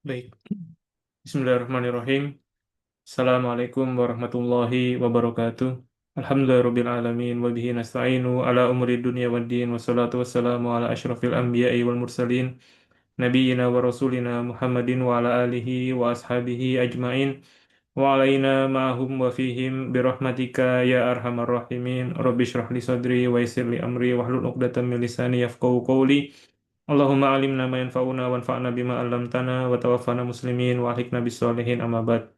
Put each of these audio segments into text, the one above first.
Baik. Bismillahirrahmanirrahim. Assalamualaikum warahmatullahi wabarakatuh. Alhamdulillahirabbil alamin wa bihi nasta'inu ala umuri dunya waddin wassalatu wassalamu ala asyrafil anbiya'i wal mursalin nabiyyina wa rasulina Muhammadin wa ala alihi wa ashabihi ajmain wa alaina ma'ahum wa fihim birahmatika ya arhamar rahimin. Rabbi shrah li sadri wa yassir li amri wahlul 'uqdatam min lisani yafqahu qawli. Allahumma alimna ma yanfa'una wanfa'na bima 'allamtana wa tawaffana muslimin wa alhiqna bis sholihin amma ba'd.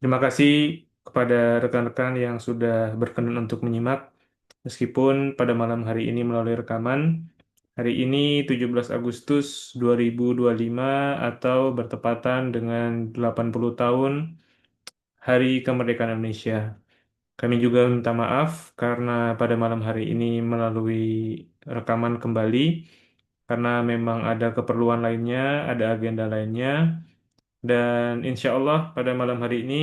Terima kasih kepada rekan-rekan yang sudah berkenan untuk menyimak meskipun pada malam hari ini melalui rekaman. Hari ini 17 Agustus 2025 atau bertepatan dengan 80 tahun Hari Kemerdekaan Indonesia. Kami juga minta maaf karena pada malam hari ini melalui rekaman kembali karena memang ada keperluan lainnya, ada agenda lainnya, dan insya Allah pada malam hari ini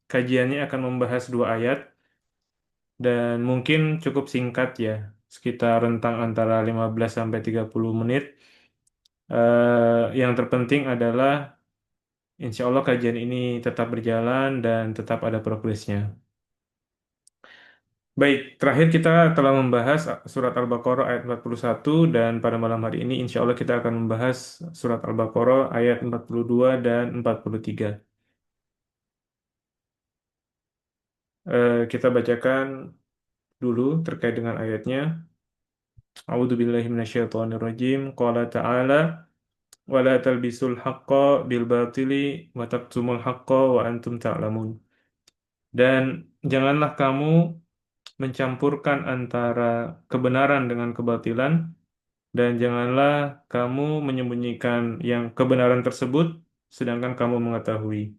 kajiannya akan membahas dua ayat dan mungkin cukup singkat ya, sekitar rentang antara 15 sampai 30 menit. Yang terpenting adalah insya Allah kajian ini tetap berjalan dan tetap ada progresnya. Baik, terakhir kita telah membahas surat Al-Baqarah ayat 41 dan pada malam hari ini insya Allah kita akan membahas surat Al-Baqarah ayat 42 dan 43. Kita bacakan dulu terkait dengan ayatnya. A'udzubillahi minasyaitonirrajim. Qala ta'ala wa la talbisul haqqa bil batili wa taktumul haqqa wa antum ta'lamun. Dan janganlah kamu mencampurkan antara kebenaran dengan kebatilan dan janganlah kamu menyembunyikan yang kebenaran tersebut sedangkan kamu mengetahui.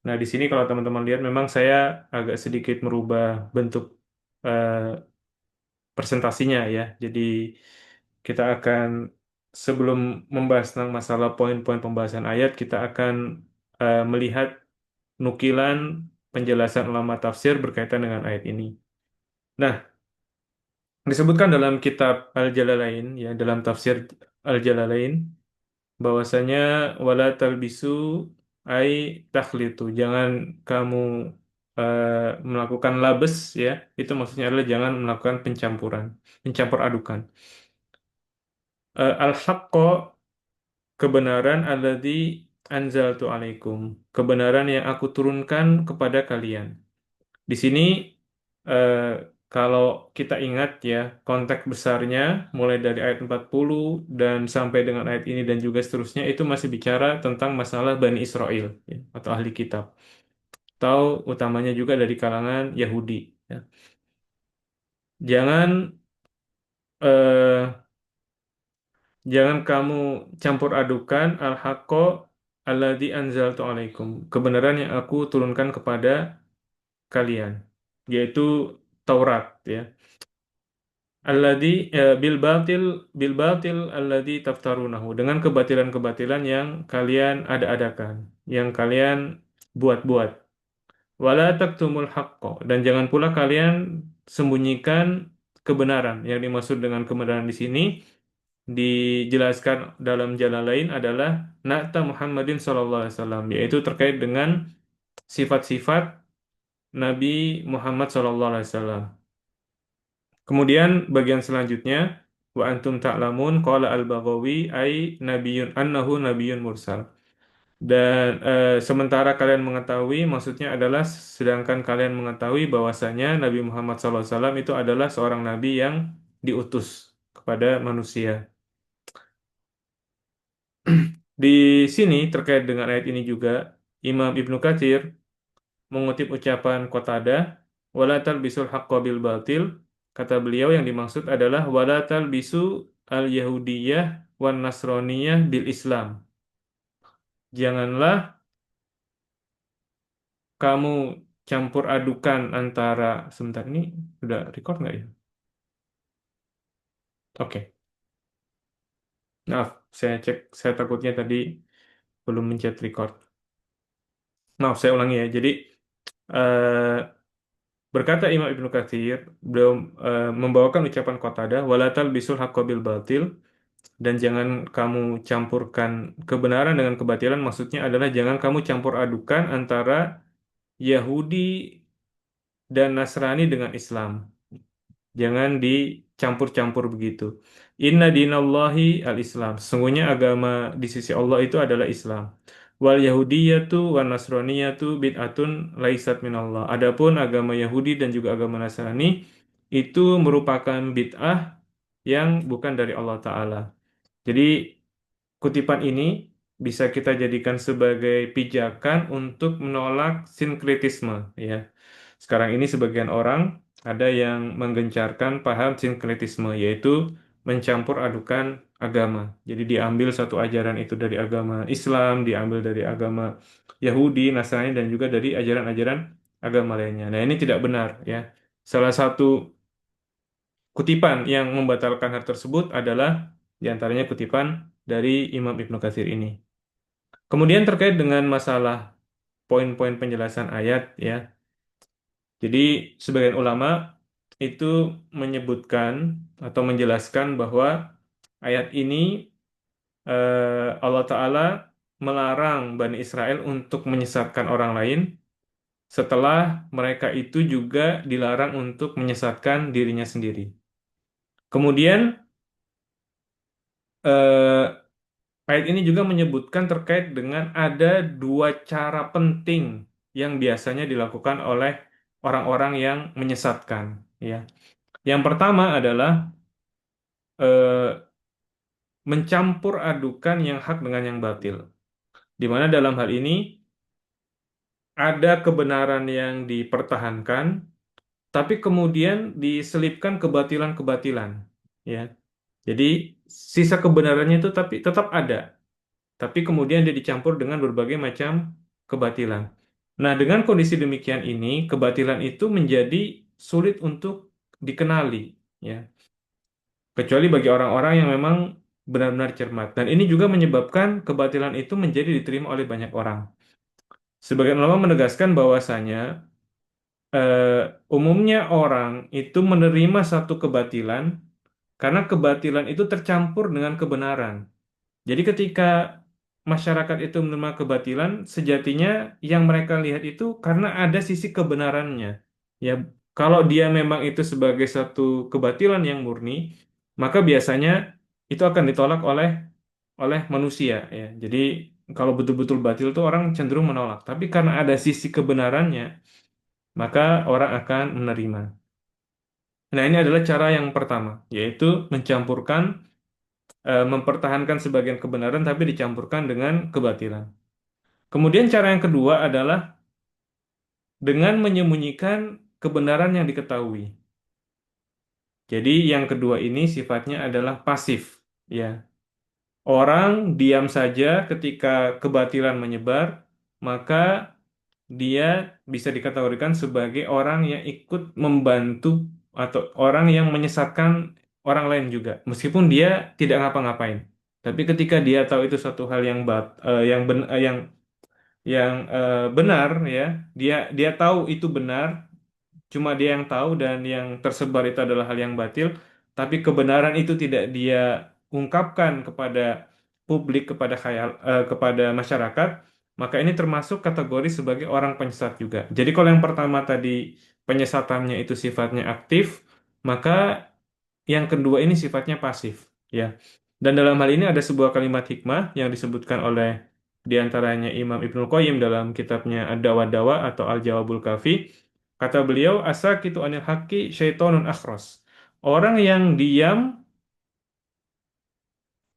Nah, di sini kalau teman-teman lihat memang saya agak sedikit merubah bentuk eh, presentasinya ya. Jadi kita akan sebelum membahas tentang masalah poin-poin pembahasan ayat, kita akan melihat nukilan penjelasan ulama tafsir berkaitan dengan ayat ini. Nah, disebutkan dalam kitab Al-Jalalain ya, dalam tafsir Al-Jalalain bahwasanya wala talbisu ai takhlitu. Jangan kamu eh, melakukan labes ya. Itu maksudnya adalah jangan melakukan pencampuran, mencampur adukan. Al-haqqo kebenaran alladzi anzaltu alaikum. Kebenaran yang aku turunkan kepada kalian. Di sini eh, kalau kita ingat ya konteks besarnya mulai dari ayat 40 dan sampai dengan ayat ini dan juga seterusnya itu masih bicara tentang masalah Bani Israel ya, atau ahli kitab. Atau utamanya juga dari kalangan Yahudi ya. Jangan eh, jangan kamu campur adukan al-haqqo alladzi anzaltu alaikum. Kebenaran yang aku turunkan kepada kalian, yaitu Taurat ya. Alladzi bil batil alladzi taftarunahu dengan kebatilan-kebatilan yang kalian ada-adakan, yang kalian buat-buat. Wala taktumul haqqo dan jangan pula kalian sembunyikan kebenaran. Yang dimaksud dengan kebenaran di sini dijelaskan dalam jalan lain adalah na'ta Muhammadin sallallahu alaihi wasallam, yaitu terkait dengan sifat-sifat Nabi Muhammad sallallahu alaihi wasallam. Kemudian bagian selanjutnya wa antum ta'lamun qala al-Baghawi ai nabiyyun annahu nabiyyun mursal. Dan sementara kalian mengetahui maksudnya adalah sedangkan kalian mengetahui bahwasanya Nabi Muhammad SAW itu adalah seorang nabi yang diutus kepada manusia. Di sini terkait dengan ayat ini juga Imam Ibnu Katsir mengutip ucapan Qatadah wala talbisul haqqo bil batil. Kata beliau yang dimaksud adalah wala talbisu al yahudiyah wan nasraniyah bil Islam. Janganlah kamu campur adukan antara sebentar ini udah record nggak ya? Oke, maaf, saya cek, saya takutnya tadi belum mencet record. Maaf, saya ulangi ya. Jadi eh, berkata Imam Ibnu Katsir, beliau membawakan ucapan Qatadah, walatal bisul haqqo bil batil. Dan jangan kamu campurkan kebenaran dengan kebatilan, maksudnya adalah jangan kamu campur adukan antara Yahudi dan Nasrani dengan Islam. Jangan dicampur-campur begitu. Inna dinallahi al-Islam. Sesungguhnya agama di sisi Allah itu adalah Islam. Wal Yahudiyatu wan Nasraniyatu bid'atun laisat minallah. Adapun agama Yahudi dan juga agama Nasrani itu merupakan bid'ah yang bukan dari Allah Ta'ala. Jadi kutipan ini bisa kita jadikan sebagai pijakan untuk menolak sinkretisme, ya. Sekarang ini sebagian orang ada yang menggencarkan paham sinkretisme, yaitu mencampur adukan agama. Jadi diambil satu ajaran itu dari agama Islam, diambil dari agama Yahudi, Nasrani, dan juga dari ajaran-ajaran agama lainnya. Nah, ini tidak benar, ya. Salah satu kutipan yang membatalkan hal tersebut adalah diantaranya kutipan dari Imam Ibnu Katsir ini. Kemudian terkait dengan masalah poin-poin penjelasan ayat, ya. Jadi sebagian ulama itu menyebutkan atau menjelaskan bahwa ayat ini Allah Ta'ala melarang Bani Israel untuk menyesatkan orang lain setelah mereka itu juga dilarang untuk menyesatkan dirinya sendiri. Kemudian eh, ayat ini juga menyebutkan terkait dengan ada dua cara penting yang biasanya dilakukan oleh orang-orang yang menyesatkan, ya. Yang pertama adalah eh, mencampur adukan yang hak dengan yang batil. Di mana dalam hal ini ada kebenaran yang dipertahankan, tapi kemudian diselipkan kebatilan-kebatilan, ya. Jadi sisa kebenarannya itu tapi tetap ada, tapi kemudian dia dicampur dengan berbagai macam kebatilan. Nah, dengan kondisi demikian ini, kebatilan itu menjadi sulit untuk dikenali, ya. Kecuali bagi orang-orang yang memang benar-benar cermat. Dan ini juga menyebabkan kebatilan itu menjadi diterima oleh banyak orang. Sebagian ulama menegaskan bahwasanya eh, umumnya orang itu menerima satu kebatilan karena kebatilan itu tercampur dengan kebenaran. Jadi ketika masyarakat itu menerima kebatilan, sejatinya yang mereka lihat itu karena ada sisi kebenarannya. Ya, kalau dia memang itu sebagai satu kebatilan yang murni, maka biasanya itu akan ditolak oleh manusia, ya. Jadi kalau betul-betul batil itu orang cenderung menolak. Tapi karena ada sisi kebenarannya, maka orang akan menerima. Nah, ini adalah cara yang pertama, yaitu mencampurkan mempertahankan sebagian kebenaran tapi dicampurkan dengan kebatilan. Kemudian cara yang kedua adalah dengan menyembunyikan kebenaran yang diketahui. Jadi yang kedua ini sifatnya adalah pasif, ya. Orang diam saja ketika kebatilan menyebar, maka dia bisa dikategorikan sebagai orang yang ikut membantu atau orang yang menyesatkan orang lain juga, meskipun dia tidak ngapa-ngapain. Tapi ketika dia tahu itu suatu hal yang benar, ya, dia tahu itu benar, cuma dia yang tahu dan yang tersebar itu adalah hal yang batil, tapi kebenaran itu tidak dia ungkapkan kepada publik, kepada masyarakat, maka ini termasuk kategori sebagai orang penyesat juga. Jadi kalau yang pertama tadi penyesatannya itu sifatnya aktif, maka yang kedua ini sifatnya pasif, ya. Dan dalam hal ini ada sebuah kalimat hikmah yang disebutkan oleh diantaranya Imam Ibnul Qayyim dalam kitabnya Ad-Dawa atau Al-Jawabul Kafi. Kata beliau, asakitu anil haqqi syaitonun akhras. Orang yang diam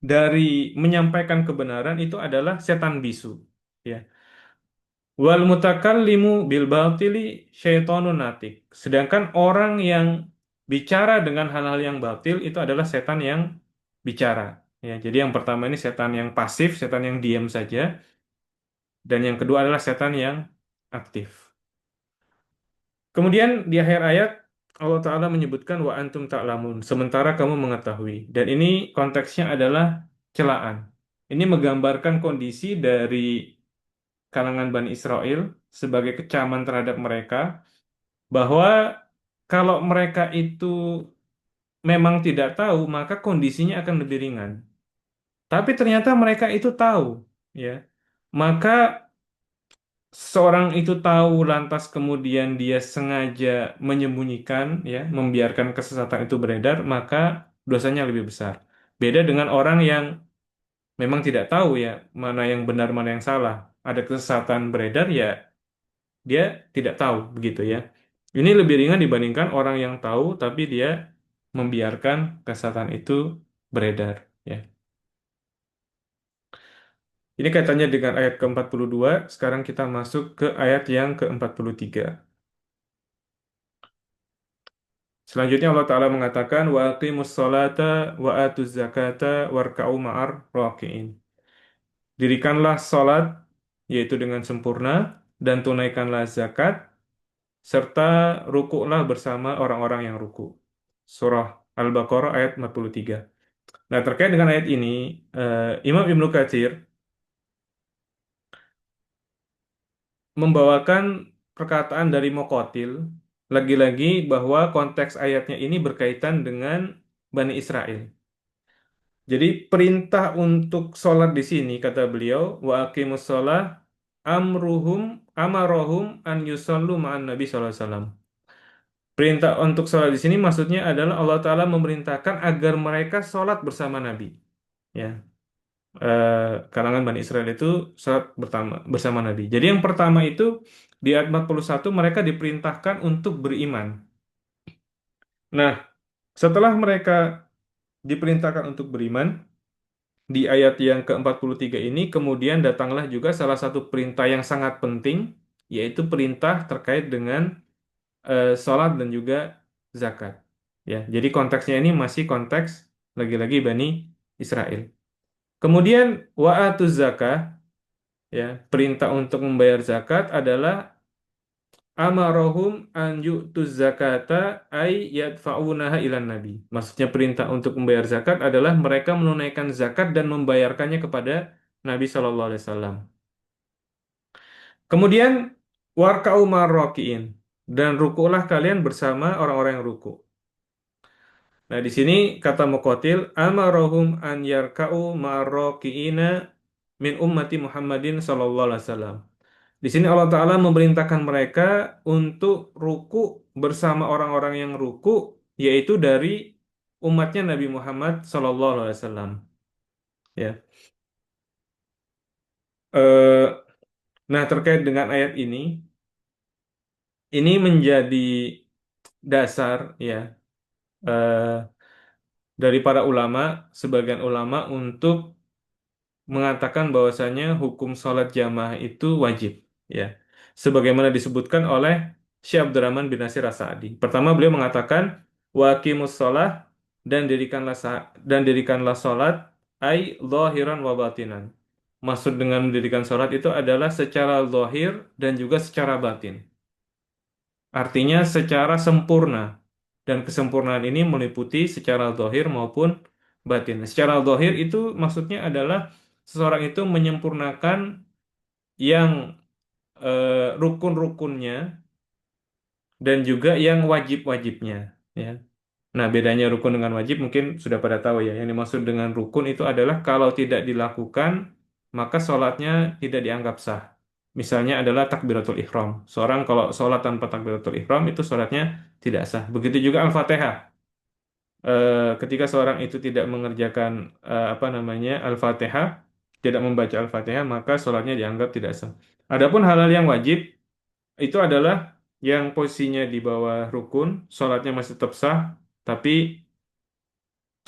dari menyampaikan kebenaran itu adalah setan bisu. Ya. Wal mutakallimu bil batili syaitonun natik. Sedangkan orang yang bicara dengan hal-hal yang batil itu adalah setan yang bicara. Ya, jadi yang pertama ini setan yang pasif, setan yang diam saja, dan yang kedua adalah setan yang aktif. Kemudian di akhir ayat Allah Ta'ala menyebutkan wa antum ta'lamun, sementara kamu mengetahui. Dan ini konteksnya adalah celaan. Ini menggambarkan kondisi dari kalangan Bani Israel sebagai kecaman terhadap mereka, bahwa kalau mereka itu memang tidak tahu, maka kondisinya akan lebih ringan. Tapi ternyata mereka itu tahu, ya. Maka seorang itu tahu lantas kemudian dia sengaja menyembunyikan, ya, membiarkan kesesatan itu beredar, maka dosanya lebih besar. Beda dengan orang yang memang tidak tahu, ya, mana yang benar mana yang salah. Ada kesesatan beredar, ya, dia tidak tahu begitu, ya. Ini lebih ringan dibandingkan orang yang tahu tapi dia membiarkan kesesatan itu beredar, ya. Ini kaitannya dengan ayat ke-42. Sekarang kita masuk ke ayat yang ke-43. Selanjutnya Allah Ta'ala mengatakan wa aqimus salata wa atuz zakata warka'u ma'ar raki'in. Dirikanlah salat yaitu dengan sempurna dan tunaikanlah zakat serta rukuklah bersama orang-orang yang ruku. Surah Al-Baqarah ayat 43. Nah, terkait dengan ayat ini, Imam Ibnu Katsir membawakan perkataan dari Muqatil lagi-lagi bahwa konteks ayatnya ini berkaitan dengan Bani Israel. Jadi perintah untuk sholat di sini kata beliau wa aqimus sholah amruhum amarohum an yusallu ma'an Nabi sallallahu alaihi wasallam. Perintah untuk sholat di sini maksudnya adalah Allah Ta'ala memerintahkan agar mereka sholat bersama Nabi. Ya, kalangan Bani Israel itu sholat bersama Nabi. Jadi yang pertama itu di ayat 41 mereka diperintahkan untuk beriman. Nah, setelah mereka diperintahkan untuk beriman, di ayat yang ke-43 ini kemudian datanglah juga salah satu perintah yang sangat penting, yaitu perintah terkait dengan sholat dan juga zakat. Ya, jadi konteksnya ini masih konteks lagi-lagi Bani Israel. Kemudian wa'atuz zakah, ya, perintah untuk membayar zakat adalah amarohum an yu'tuz zakata ay yadfa'unaha ilan nabi. Maksudnya perintah untuk membayar zakat adalah mereka menunaikan zakat dan membayarkannya kepada Nabi Shallallahu Alaihi Wasallam. Kemudian warka'u marrokiin dan rukulah kalian bersama orang-orang yang ruku. Nah, di sini kata Muqatil amarohum an yarka'u marrokiina min ummati Muhammadin Shallallahu Alaihi Wasallam. Di sini Allah Ta'ala memerintahkan mereka untuk ruku bersama orang-orang yang ruku, yaitu dari umatnya Nabi Muhammad Sallallahu Alaihi Wasallam. Ya. Eh, nah, terkait dengan ayat ini menjadi dasar, ya, eh, dari para ulama, sebagian ulama untuk mengatakan bahwasanya hukum sholat jamaah itu wajib, ya, sebagaimana disebutkan oleh Syekh Abdurrahman bin Nasir As-Sa'di. Pertama beliau mengatakan waqimus sholah dan dirikanlah sholat ai zahiran wa batinan. Maksud dengan mendirikan sholat itu adalah secara zahir dan juga secara batin. Artinya secara sempurna, dan kesempurnaan ini meliputi secara zahir maupun batin. Secara zahir itu maksudnya adalah seseorang itu menyempurnakan yang rukun-rukunnya dan juga yang wajib-wajibnya, ya. Nah, bedanya rukun dengan wajib mungkin sudah pada tahu, ya. Yang dimaksud dengan rukun itu adalah kalau tidak dilakukan maka sholatnya tidak dianggap sah. Misalnya adalah takbiratul ihram. Seorang kalau sholat tanpa takbiratul ihram itu sholatnya tidak sah. Begitu juga Al-Fatihah. Ketika seorang itu tidak mengerjakan apa namanya Al-Fatihah, tidak membaca Al-Fatihah, maka sholatnya dianggap tidak sah. Adapun hal-hal yang wajib itu adalah yang posisinya di bawah rukun, sholatnya masih tetap sah, tapi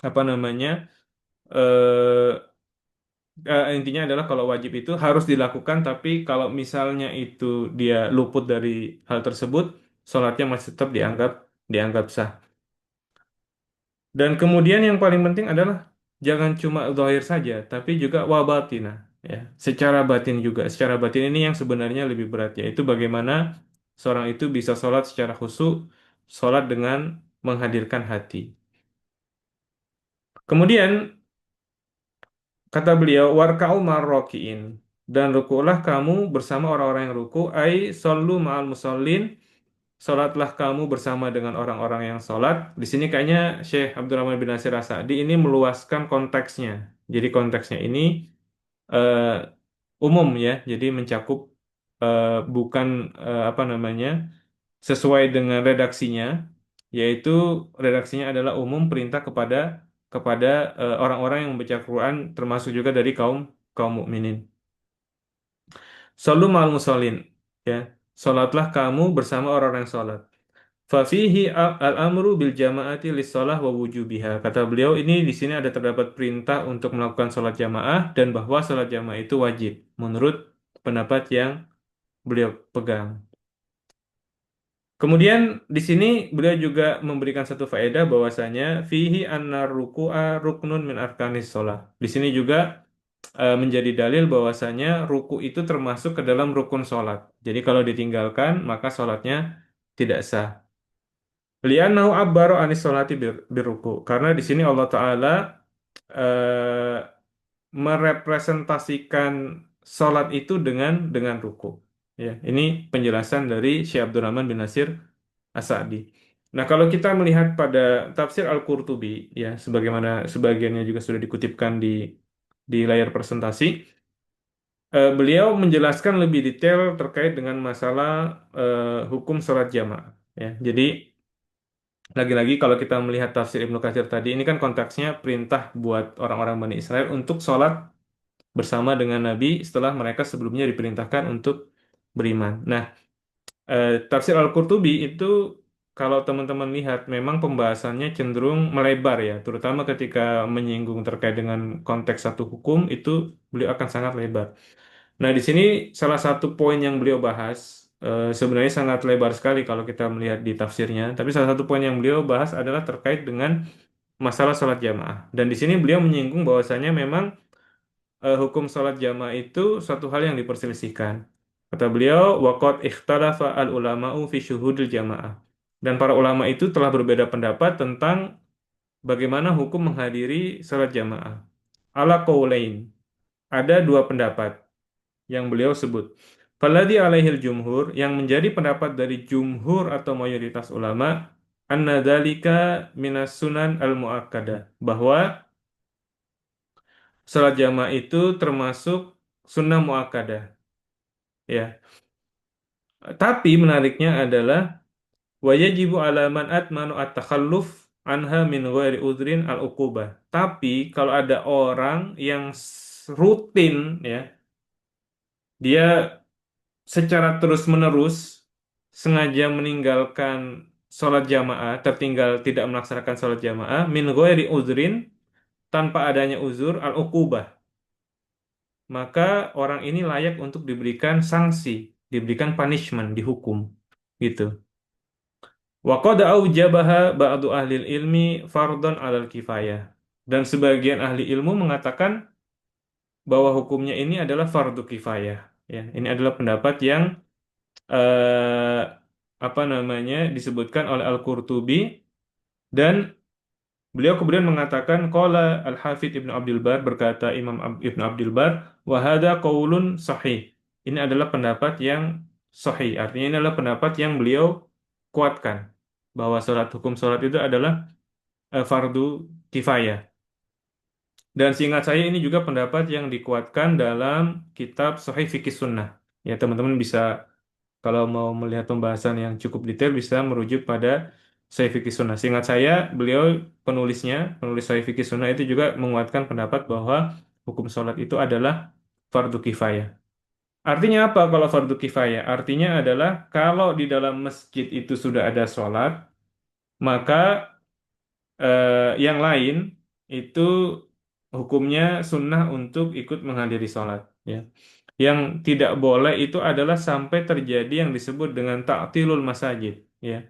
apa namanya eh, intinya adalah kalau wajib itu harus dilakukan, tapi kalau misalnya itu dia luput dari hal tersebut, sholatnya masih tetap dianggap sah. Dan kemudian yang paling penting adalah jangan cuma zahir saja, tapi juga wabatina, ya, secara batin juga. Secara batin ini yang sebenarnya lebih berat, yaitu bagaimana seorang itu bisa sholat secara khusyuk, sholat dengan menghadirkan hati. Kemudian kata beliau, warka'u marrokiin. Dan rukulah kamu bersama orang-orang yang ruku, ai sallu ma'al musallin, salatlah kamu bersama dengan orang-orang yang salat. Di sini kayaknya Syekh Abdurrahman bin Nasir As-Sa'di ini meluaskan konteksnya. Jadi konteksnya ini eh, umum ya, jadi mencakup eh, bukan apa namanya sesuai dengan redaksinya, yaitu redaksinya adalah umum perintah kepada kepada orang-orang yang membaca Quran, termasuk juga dari kaum kaum mukminin. Sallu ma'al musallin, ya. Salatlah kamu bersama orang-orang yang salat. Fafihi al-amru bil jama'ati lis-shalah wa wujubiha. Kata beliau, ini di sini ada terdapat perintah untuk melakukan salat jamaah dan bahwa salat jamaah itu wajib menurut pendapat yang beliau pegang. Kemudian di sini beliau juga memberikan satu faedah bahwasanya fihi anna ruku'a ruknun min arkanis shalah. Di sini juga menjadi dalil bahwasanya ruku itu termasuk ke dalam rukun sholat. Jadi kalau ditinggalkan maka sholatnya tidak sah. Li'annahu abbaro anis sholati biruku. Karena di sini Allah Ta'ala eh, merepresentasikan sholat itu dengan ruku. Ya, ini penjelasan dari Syekh Abdurrahman bin Nasir As-Sa'di. Nah, kalau kita melihat pada tafsir Al-Qurtubi, ya, sebagaimana sebagiannya juga sudah dikutipkan di layar presentasi, beliau menjelaskan lebih detail terkait dengan masalah hukum sholat jamaah. Ya, jadi lagi-lagi kalau kita melihat tafsir Ibnu Katsir tadi, ini kan konteksnya perintah buat orang-orang Bani Israel untuk sholat bersama dengan Nabi setelah mereka sebelumnya diperintahkan untuk beriman. Nah, tafsir Al-Qurtubi itu kalau teman-teman lihat memang pembahasannya cenderung melebar ya, terutama ketika menyinggung terkait dengan konteks satu hukum itu beliau akan sangat lebar. Nah, di sini salah satu poin yang beliau bahas sebenarnya sangat lebar sekali kalau kita melihat di tafsirnya. Tapi salah satu poin yang beliau bahas adalah terkait dengan masalah sholat jamaah. Dan di sini beliau menyinggung bahwasanya memang hukum sholat jamaah itu suatu hal yang diperselisihkan. Kata beliau, waqad ikhtalafa al-ulama'u fi syuhudil jamaah. Dan para ulama itu telah berbeda pendapat tentang bagaimana hukum menghadiri sholat jamaah. Ala qaulain. Ada dua pendapat yang beliau sebut. Faladhi alaihil jumhur, yang menjadi pendapat dari jumhur atau mayoritas ulama, anna dzalika minas sunan al-muakkadah, bahwa salat jamaah itu termasuk sunnah muakkadah. Ya, tapi menariknya adalah wajibu alaman atmanu at-takhalluf anha min ghairi udhrin al-uqubah. Tapi kalau ada orang yang rutin ya, dia secara terus-menerus sengaja meninggalkan sholat jamaah, tertinggal tidak melaksanakan sholat jamaah, min ghairi uzrin, tanpa adanya uzur, al-uqubah. Maka orang ini layak untuk diberikan sanksi, diberikan punishment, dihukum. Gitu. Wa qad aujabaha ba'du ahli ilmi fardhan 'alal kifayah. Dan sebagian ahli ilmu mengatakan bahwa hukumnya ini adalah fardu kifayah. Ya, ini adalah pendapat yang eh, apa namanya disebutkan oleh Al-Qurtubi dan beliau kemudian mengatakan qala Al-Hafidz Ibnu Abdul Bar, berkata Imam Ibnu Abdul Bar, wa hadza qaulun sahih. Ini adalah pendapat yang sahih. Artinya ini adalah pendapat yang beliau kuatkan bahwa hukum salat itu adalah fardu kifayah. Dan seingat saya ini juga pendapat yang dikuatkan dalam kitab Sahih Fikih Sunnah. Ya, teman-teman bisa kalau mau melihat pembahasan yang cukup detail bisa merujuk pada Sahih Fikih Sunnah. Seingat saya, beliau penulisnya, penulis Sahih Fikih Sunnah itu juga menguatkan pendapat bahwa hukum sholat itu adalah fardu kifayah. Artinya apa kalau fardu kifayah? Artinya adalah kalau di dalam masjid itu sudah ada sholat, maka yang lain itu hukumnya sunnah untuk ikut menghadiri sholat. Ya. Yang tidak boleh itu adalah sampai terjadi yang disebut dengan ta'tilul masajid. Ya.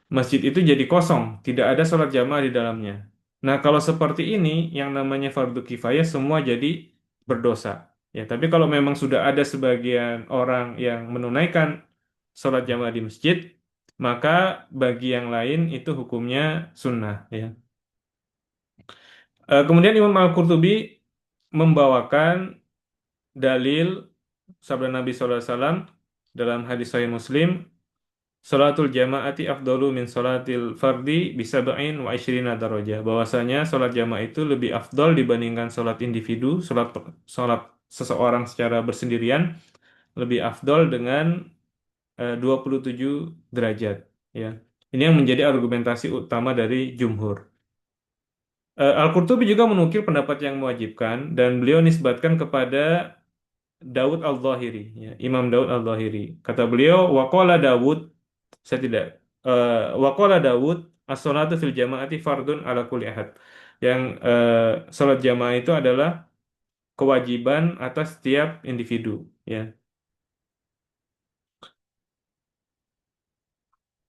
Masjid itu jadi kosong, tidak ada sholat jamaah di dalamnya. Nah, kalau seperti ini, yang namanya fardu kifayah semua jadi berdosa. Ya, tapi kalau memang sudah ada sebagian orang yang menunaikan sholat jamaah di masjid, maka bagi yang lain itu hukumnya sunnah. Ya. Kemudian Imam Al-Qurtubi membawakan dalil sabda Nabi SAW dalam hadis Sahih Muslim, Salatul jamaati afdalu min salatil fardi bisab'in wa isyrina darajah. Bahwasanya salat jamaah itu lebih afdol dibandingkan salat individu, salat seseorang secara bersendirian lebih afdol dengan 27 derajat, ya. Ini yang menjadi argumentasi utama dari jumhur. Al-Qurtubi juga menukil pendapat yang mewajibkan dan beliau nisbatkan kepada Daud Al-Zahiri, ya, Imam Daud Al-Zahiri. Kata beliau, waqala Daud, saya tidak, waqala Daud, as-salatu fil jama'ati fardun ala kulli ahad. Yang salat jamaah itu adalah kewajiban atas setiap individu, ya.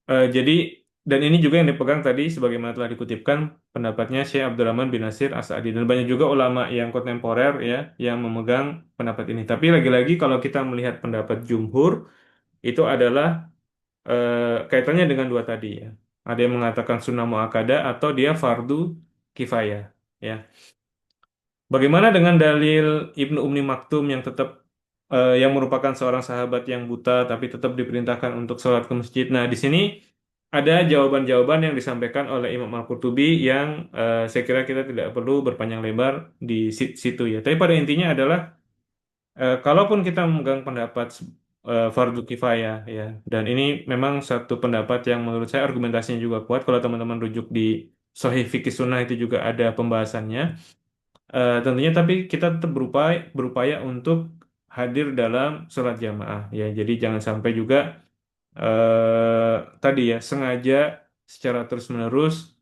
Jadi dan ini juga yang dipegang tadi sebagaimana telah dikutipkan pendapatnya Syekh Abdurrahman bin Nasir As-Sa'di dan banyak juga ulama yang kontemporer ya yang memegang pendapat ini. Tapi lagi-lagi kalau kita melihat pendapat jumhur itu adalah kaitannya dengan dua tadi ya. Ada yang mengatakan sunnah muakkadah atau dia fardu kifayah ya. Bagaimana dengan dalil Ibnu Ummi Maktum yang tetap yang merupakan seorang sahabat yang buta tapi tetap diperintahkan untuk sholat ke masjid. Nah, di sini ada jawaban-jawaban yang disampaikan oleh Imam Al-Qurtubi yang saya kira kita tidak perlu berpanjang lebar di situ ya. Tapi pada intinya adalah kalaupun kita memegang pendapat fardu kifayah ya, dan ini memang satu pendapat yang menurut saya argumentasinya juga kuat. Kalau teman-teman rujuk di Sahih Fikih Sunnah itu juga ada pembahasannya. Tentunya tapi kita tetap berupaya berupaya untuk hadir dalam sholat jamaah ya. Jadi jangan sampai juga tadi ya sengaja secara terus-menerus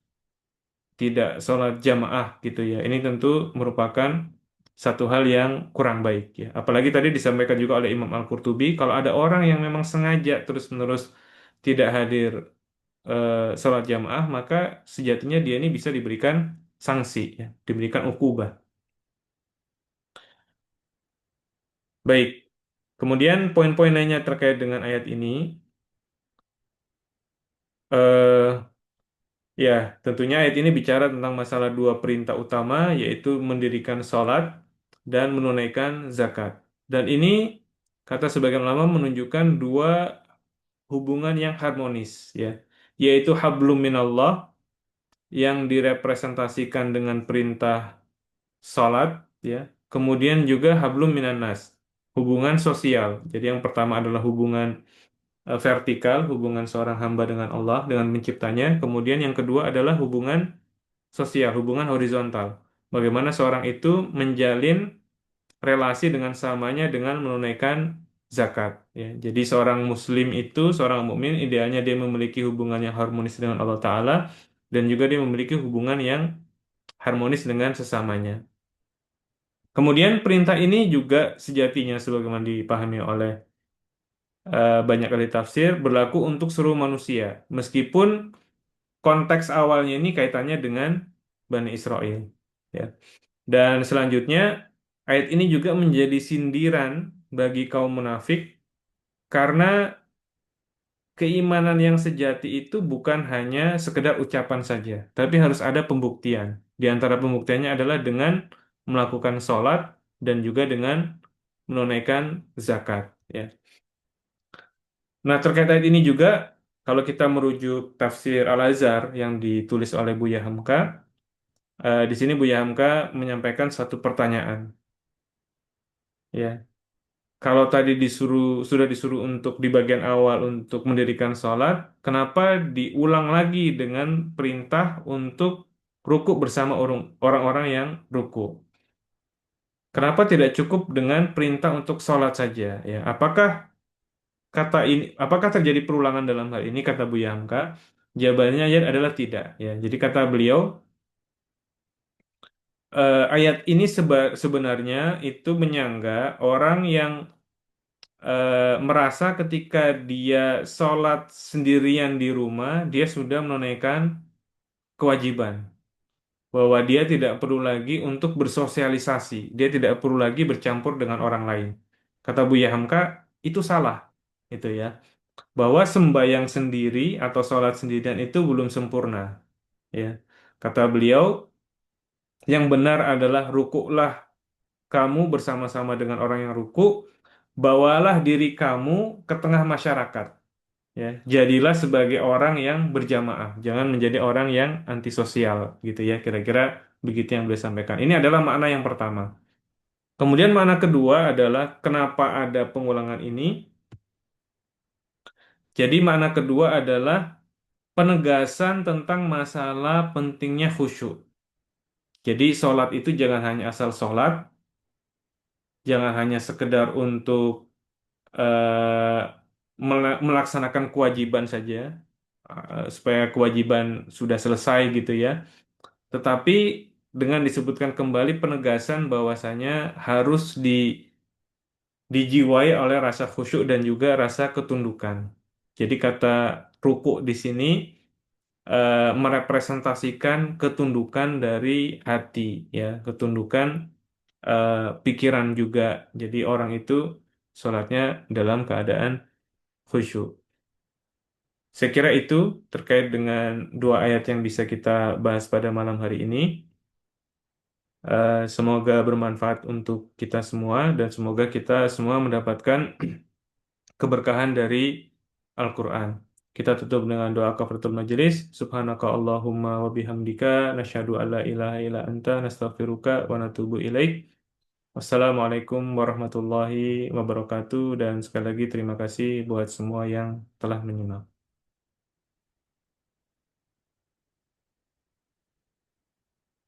tidak sholat jamaah gitu ya. Ini tentu merupakan satu hal yang kurang baik ya. Apalagi tadi disampaikan juga oleh Imam Al-Qurtubi kalau ada orang yang memang sengaja terus-menerus tidak hadir sholat jamaah maka sejatinya dia ini bisa diberikan sanksi ya, diberikan ukubah. Baik. Kemudian poin-poin lainnya terkait dengan ayat ini, eh, ya tentunya ayat ini bicara tentang masalah dua perintah utama, yaitu mendirikan sholat dan menunaikan zakat. Dan ini kata sebagian ulama menunjukkan dua hubungan yang harmonis, ya, yaitu hablum minallah yang direpresentasikan dengan perintah sholat, ya, kemudian juga hablum minannas, hubungan sosial. Jadi yang pertama adalah hubungan vertikal, hubungan seorang hamba dengan Allah, dengan menciptanya. Kemudian yang kedua adalah hubungan sosial, hubungan horizontal. Bagaimana seorang itu menjalin relasi dengan samanya dengan menunaikan zakat. Ya. Jadi seorang muslim itu, seorang mukmin idealnya dia memiliki hubungan yang harmonis dengan Allah Ta'ala, dan juga dia memiliki hubungan yang harmonis dengan sesamanya. Kemudian perintah ini juga sejatinya sebagaimana dipahami oleh banyak ahli tafsir berlaku untuk seluruh manusia, meskipun konteks awalnya ini kaitannya dengan Bani Israel. Ya. Dan selanjutnya, ayat ini juga menjadi sindiran bagi kaum munafik karena keimanan yang sejati itu bukan hanya sekedar ucapan saja, tapi harus ada pembuktian. Di antara pembuktiannya adalah dengan melakukan sholat dan juga dengan menunaikan zakat. Ya. Nah, terkait ayat ini juga, kalau kita merujuk tafsir Al-Azhar yang ditulis oleh Buya Hamka, di sini Buya Hamka menyampaikan satu pertanyaan. Ya, kalau tadi sudah disuruh untuk di bagian awal untuk mendirikan sholat, kenapa diulang lagi dengan perintah untuk ruku bersama orang-orang yang ruku? Kenapa tidak cukup dengan perintah untuk sholat saja? Ya, apakah terjadi perulangan dalam hal ini kata Buya Hamka? Jawabannya ya adalah tidak ya. Jadi kata beliau ayat ini sebenarnya itu menyangga orang yang merasa ketika dia sholat sendirian di rumah dia sudah menunaikan kewajiban bahwa dia tidak perlu lagi untuk bersosialisasi, dia tidak perlu lagi bercampur dengan orang lain. Kata Buya Hamka itu salah itu ya. Bahwa sembahyang sendiri atau sholat sendirian itu belum sempurna. Ya, kata beliau, yang benar adalah rukuklah kamu bersama-sama dengan orang yang ruku, bawalah diri kamu ke tengah masyarakat. Ya, jadilah sebagai orang yang berjamaah, jangan menjadi orang yang antisosial gitu ya. Kira-kira begitu yang beliau sampaikan. Ini adalah makna yang pertama. Kemudian makna kedua adalah kenapa ada pengulangan ini? Jadi makna kedua adalah penegasan tentang masalah pentingnya khusyuk. Jadi sholat itu jangan hanya asal sholat, jangan hanya sekedar untuk eh, melaksanakan kewajiban saja, supaya kewajiban sudah selesai gitu ya. Tetapi dengan disebutkan kembali penegasan bahwasanya harus dijiwai oleh rasa khusyuk dan juga rasa ketundukan. Jadi kata ruku di sini merepresentasikan ketundukan dari hati, ya, ketundukan eh, pikiran juga. Jadi orang itu sholatnya dalam keadaan khusyuk. Saya kira itu terkait dengan dua ayat yang bisa kita bahas pada malam hari ini. Semoga bermanfaat untuk kita semua dan semoga kita semua mendapatkan keberkahan dari Al-Quran. Kita tutup dengan doa kafaratul majelis. Subhanaka Allahumma wa bihamdika nasyhadu an la ilaha illa anta nastaghfiruka wa natubu ilaik. Wassalamualaikum warahmatullahi wabarakatuh dan sekali lagi terima kasih buat semua yang telah menyimak.